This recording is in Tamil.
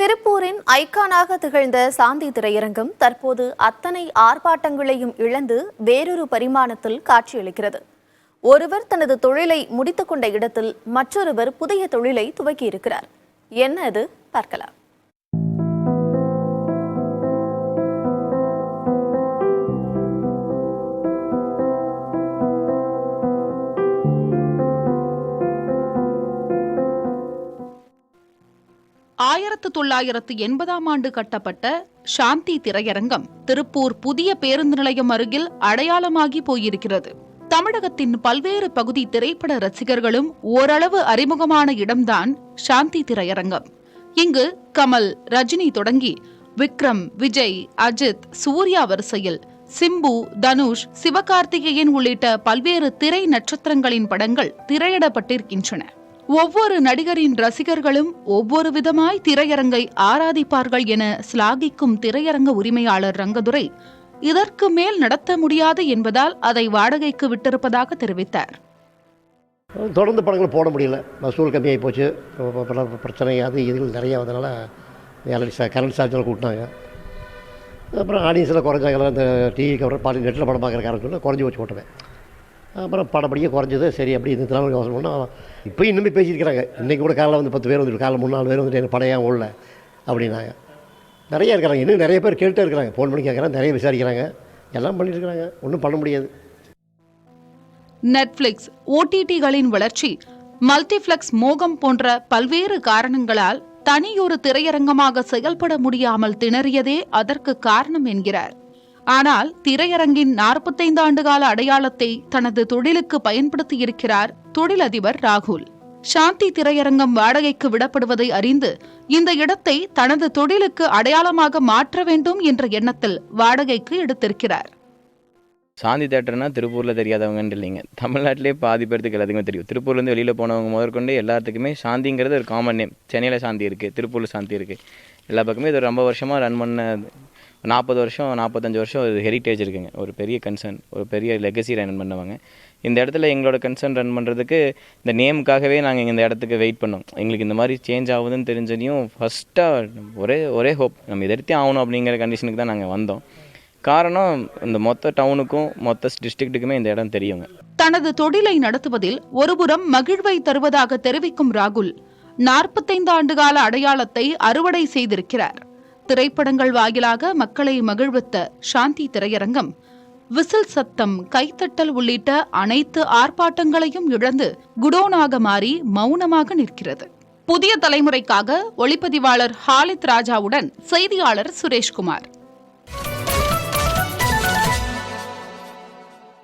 திருப்பூரின் ஐகானாக திகழ்ந்த சாந்தி திரையரங்கம் தற்போது அத்தனை ஆர்ப்பாட்டங்களையும் இழந்து வேறொரு பரிமாணத்தில் காட்சியளிக்கிறது. ஒருவர் தனது தொழிலை முடித்துக் கொண்ட இடத்தில் மற்றொருவர் புதிய தொழிலை துவக்கியிருக்கிறார். என்ன அது பார்க்கலாம். ஆயிரத்து 1980ஆம் ஆண்டு கட்டப்பட்ட சாந்தி திரையரங்கம் திருப்பூர் புதிய பேருந்து நிலையம் அருகில் அடையாளமாகி போயிருக்கிறது. தமிழகத்தின் பல்வேறு பகுதி திரைப்பட ரசிகர்களும் ஓரளவு அறிமுகமான இடம்தான் சாந்தி திரையரங்கம். இங்கு கமல், ரஜினி தொடங்கி விக்ரம், விஜய், அஜித், சூர்யா வரிசையில் சிம்பு, தனுஷ், சிவகார்த்திகேயன் உள்ளிட்ட பல்வேறு திரை நட்சத்திரங்களின் படங்கள் திரையிடப்பட்டிருக்கின்றன. ஒவ்வொரு நடிகரின் ரசிகர்களும் ஒவ்வொரு விதமாய் திரையரங்கை ஆராதிப்பார்கள் என சிலாகிக்கும் திரையரங்க உரிமையாளர் ரங்கதுரை இதற்கு மேல் நடத்த முடியாது என்பதால் அதை வாடகைக்கு விட்டிருப்பதாக தெரிவித்தார். தொடர்ந்து படங்கள் போட முடியல, வசூல் கம்மியாகி போச்சு, பிரச்சனை அது இதில் நிறைய வந்ததுனால கரண்ட் சார்ஜெலாம் கூட்டினாங்க. அப்புறம் ஆடியன்ஸில் குறைஞ்சாங்க. இந்த டிவி கவர் பாடி நெட்டில் படம் பார்க்குற சொல்லி குறைஞ்சி வச்சு போட்டுவேன். அப்புறம் படப்படியே குறைஞ்சது. சரி, அப்படி இந்த தலைமுறை யோசனை பண்ணால் இப்போ இன்னுமே பேசியிருக்கிறாங்க. இன்றைக்கி கூட காலையில் வந்து 10 பேர் வந்துட்டு, காலையில் 3-4 பேர் வந்துட்டு எனக்கு படம் ஏன் ஓடல அப்படின்னாங்க. நிறையா இருக்கிறாங்க, இன்னும் நிறைய பேர் கேட்டுகிட்டே இருக்கிறாங்க, ஃபோன் பண்ணி கேட்குறாங்க, நிறைய விசாரிக்கிறாங்க, எல்லாம் பண்ணிட்டு இருக்கிறாங்க. ஒன்றும் பண்ண முடியாது. நெட்ஃபிளிக்ஸ், ஓடிடிகளின் வளர்ச்சி, மல்டிப்ளெக்ஸ் மோகம் போன்ற பல்வேறு காரணங்களால் தனியொரு திரையரங்கமாக செயல்பட முடியாமல் திணறியதே அதற்கு காரணம் என்கிறார். ஆனால் திரையரங்கின் 45 ஆண்டுகால அடையாளத்தை தனது தொழிலுக்கு பயன்படுத்தியிருக்கிறார் தொழிலதிபர் ராகுல். சாந்தி திரையரங்கம் வாடகைக்கு விடப்படுவதை அறிந்து இந்த இடத்தை தனது தொழிலுக்கு அடையாளமாக மாற்ற வேண்டும் என்ற எண்ணத்தில் வாடகைக்கு எடுத்திருக்கிறார். சாந்தி தேட்டர்னா திருப்பூரில் தெரியாதவங்கன்னு இல்லைங்க, தமிழ்நாட்டிலே பாதி பேருக்கு எல்லாத்துக்குமே தெரியும். திருப்பூர்லேருந்து வெளியில் போனவங்க முதற்கொண்டு எல்லாத்துக்குமே சாந்திங்கிறது ஒரு காமன் நேம். சென்னையில் சாந்தி இருக்குது, திருப்பூரில் சாந்தி இருக்குது. எல்லா பக்கமே இது ரொம்ப வருஷமாக ரன் பண்ண 40 வருஷம் 45 வருஷம் ஒரு ஹெரிட்டேஜ் இருக்குங்க. ஒரு பெரிய கன்சர்ன், ஒரு பெரிய லெகசி ரன் பண்ணுவாங்க. இந்த இடத்துல எங்களோட கன்சர்ன் ரன் பண்ணுறதுக்கு இந்த நேமுக்காகவே நாங்கள் இந்த இடத்துக்கு வெயிட் பண்ணோம். எங்களுக்கு இந்த மாதிரி சேஞ்ச் ஆகுதுன்னு தெரிஞ்சதையும் ஃபஸ்ட்டாக ஒரே ஹோப், நம்ம எதிர்த்தே ஆகணும் அப்படிங்கிற கண்டிஷனுக்கு தான் நாங்கள் வந்தோம். காரணம், இந்த மொத்த டவுனுக்கும் மொத்த டிஸ்ட்ரிக்ட்டுக்குமே இந்த இடம் தெரியுங்க. தனது தொழிலை நடத்துவதில் ஒருபுறம் மகிழ்வை தருவதாக தெரிவிக்கும் ராகுல் 45 ஆண்டுகால அடையாளத்தை அறுவடை செய்திருக்கிறார். திரைப்படங்கள் வாயிலாக மக்களை மகிழ்வித்த சாந்தி திரையரங்கம் விசில் சத்தம், கைத்தட்டல் உள்ளிட்ட அனைத்து ஆர்ப்பாட்டங்களையும் இழந்து குடோனாக மாறி மௌனமாக நிற்கிறது. புதிய தலைமுறைக்காக ஒளிப்பதிவாளர் ஹாலித் ராஜாவுடன் செய்தியாளர் சுரேஷ்குமார்.